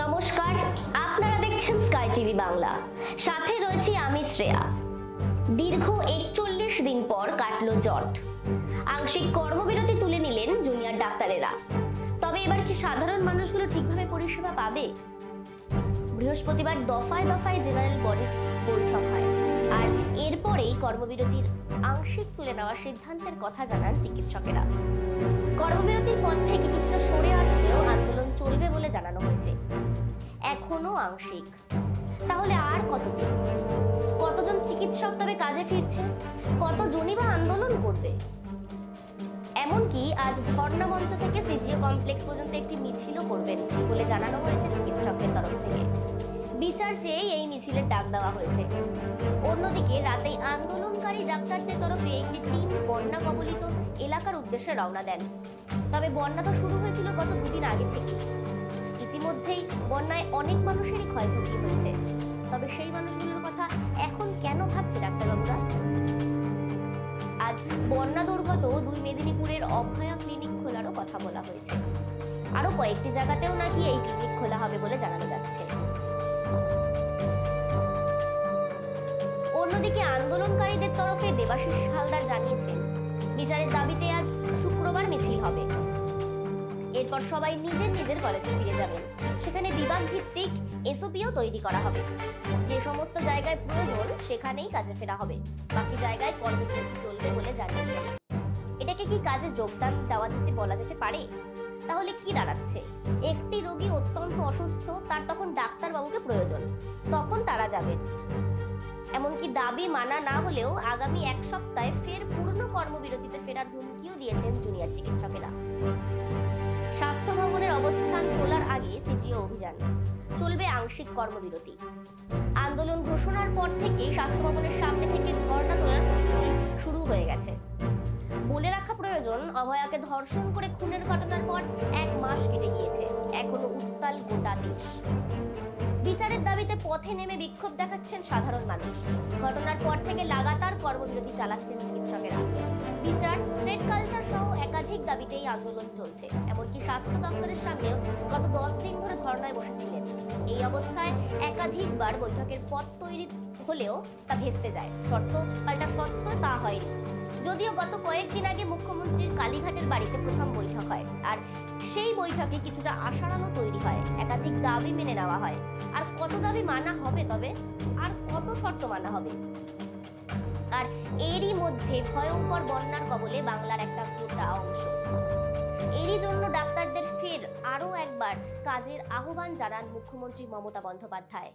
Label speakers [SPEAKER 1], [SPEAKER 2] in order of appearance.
[SPEAKER 1] নমস্কার, আপনারা দেখছেন স্কাই টিভি বাংলা। সাথে রয়েছি আমি শ্রেয়া। দীর্ঘ ৪১ দিন পর কাটলো জট। আংশিক কর্মবিরতি তুলে নিলেন জুনিয়র ডাক্তারেরা। তবে এবার কি সাধারণ মানুষগুলো ঠিকভাবে পরিষেবা পাবে? বৃহস্পতিবার দফায় দফায় জেনারেল বডির বৈঠক হয়, আর এরপরেই কর্মবিরতির আংশিক তুলে নেওয়ার সিদ্ধান্তের কথা জানান চিকিৎসকেরা। কর্মবিরতির পর থেকে কিছুটা সরে আসলেও আন্দোলন চলবে বলে জানানো হয়েছে। এখনো আংশিক, তাহলে আর কতজন চিকিৎসক তবে কাজে ফিরছে? কতজনই বা আন্দোলন করবে? এমনকি আজ ধর্ণা মঞ্চ থেকে সিজিও কমপ্লেক্স পর্যন্ত একটি মিছিলও করবেন বলে জানানো হয়েছে চিকিৎসকদের তরফ থেকে। বিচার চেয়ে এই মিছিলের ডাক দেওয়া হয়েছে। অন্যদিকে রাতেই আন্দোলনকারী ডাক্তারদের তরফে একটি টিম বন্যা কবলিত এলাকার উদ্দেশ্যে রওনা দেন। তবে বন্যা তো শুরু হয়েছিল গত দুদিন আগে থেকে। ইতিমধ্যেই বন্যায় অনেক মানুষেরই ক্ষয়ক্ষতি হয়েছে। তবে সেই মানুষগুলোর কথা এখন কেন ভাবছে ডাক্তারবাবুরা? আজ বন্যা দুর্গত দুই মেদিনীপুরের অভয়া ক্লিনিক খোলারও কথা বলা হয়েছে। আরো কয়েকটি জায়গাতেও নাকি এই ক্লিনিক খোলা হবে বলে জানানো যাচ্ছে। অন্যদিকে আন্দোলনকারীদের তরফে দেবাশিস হালদার জানিয়েছেন, বিচারের দাবিতে আজ শুক্রবার মিছিল হবে। এরপর সবাই নিজের নিজের কলেজে ফিরে যাবেন। সেখানে বিভাগ ভিত্তিক এসওপিও তৈরি করা হবে। যে সমস্ত জায়গায় প্রয়োজন সেখানেই কাজে ফেরা হবে। বাকি জায়গায় কর্মবিরতি চলবে বলে জানিয়েছেন। এটাকে কি কাজে যোগদান দেওয়া যেতে বলা যেতে পারে? তাহলে কি দাঁড়াচ্ছে? একটি রোগী অত্যন্ত অসুস্থ, তার তখন ডাক্তারবাবুকে প্রয়োজন, তখন তারা যাবেন। এমনকি দাবি মানা না হলেও আগামী এক সপ্তাহে ফের পূর্ণ কর্মবিরতিতে ফেরার হুমকিও দিয়েছেন জুনিয়র চিকিৎসকেরা। স্বাস্থ্য ভবনের অবস্থান তোলার আগে সিজিও অভিযান চলবে, আংশিক কর্মবিরতি। আন্দোলন ঘোষণার পর থেকেই স্বাস্থ্য ভবনের সামনে থেকে ধর্ণা তোলার প্রস্তুতি শুরু হয়ে গেছে। বলে রাখা প্রয়োজন, অভয়াকে ধর্ষণ করে খুনের ঘটনার পর 1 মাস কেটে গিয়েছে। এখনো উত্তাল গোটা দেশ। বিচারের দাবিতে পথে নেমে বিক্ষোভ দেখাচ্ছেন সাধারণ মানুষ। ঘটনার পর থেকে লাগাতার কর্মবিরতি চালাচ্ছেন চিকিৎসকেরা। বিচার, ট্রেড কালচার সহ একাধিক দাবিতে এই আন্দোলন চলছে। এমনকি স্বাস্থ্য দপ্তরের সামনেও গত 10 দিন ধরে ধর্নায় বসেছিলেন। এই অবস্থায় একাধিকবার বৈঠকের পথ তৈরি হলেও তা ভেস্তে যায়। শর্ত পাল্টা সত্য তা হয়নি। যদিও গত কয়েকদিন আগে মুখ্যমন্ত্রীর কালীঘাটের বাড়িতে প্রথম বৈঠক হয়, আর সেই বৈঠকে কিছুটা আশার আলো তৈরি হয়। একাধিক দাবি মেনে নেওয়া হয়। আর কত দাবি মানা হবে? তবে আর কত শর্ত মানা হবে? আর এরই মধ্যে ভয়ঙ্কর বন্যার কবলে বাংলার একটা গোটা অংশ। এরই জন্য ডাক্তারদের ফের আরো একবার কাজের আহ্বান জানান মুখ্যমন্ত্রী মমতা বন্দ্যোপাধ্যায়।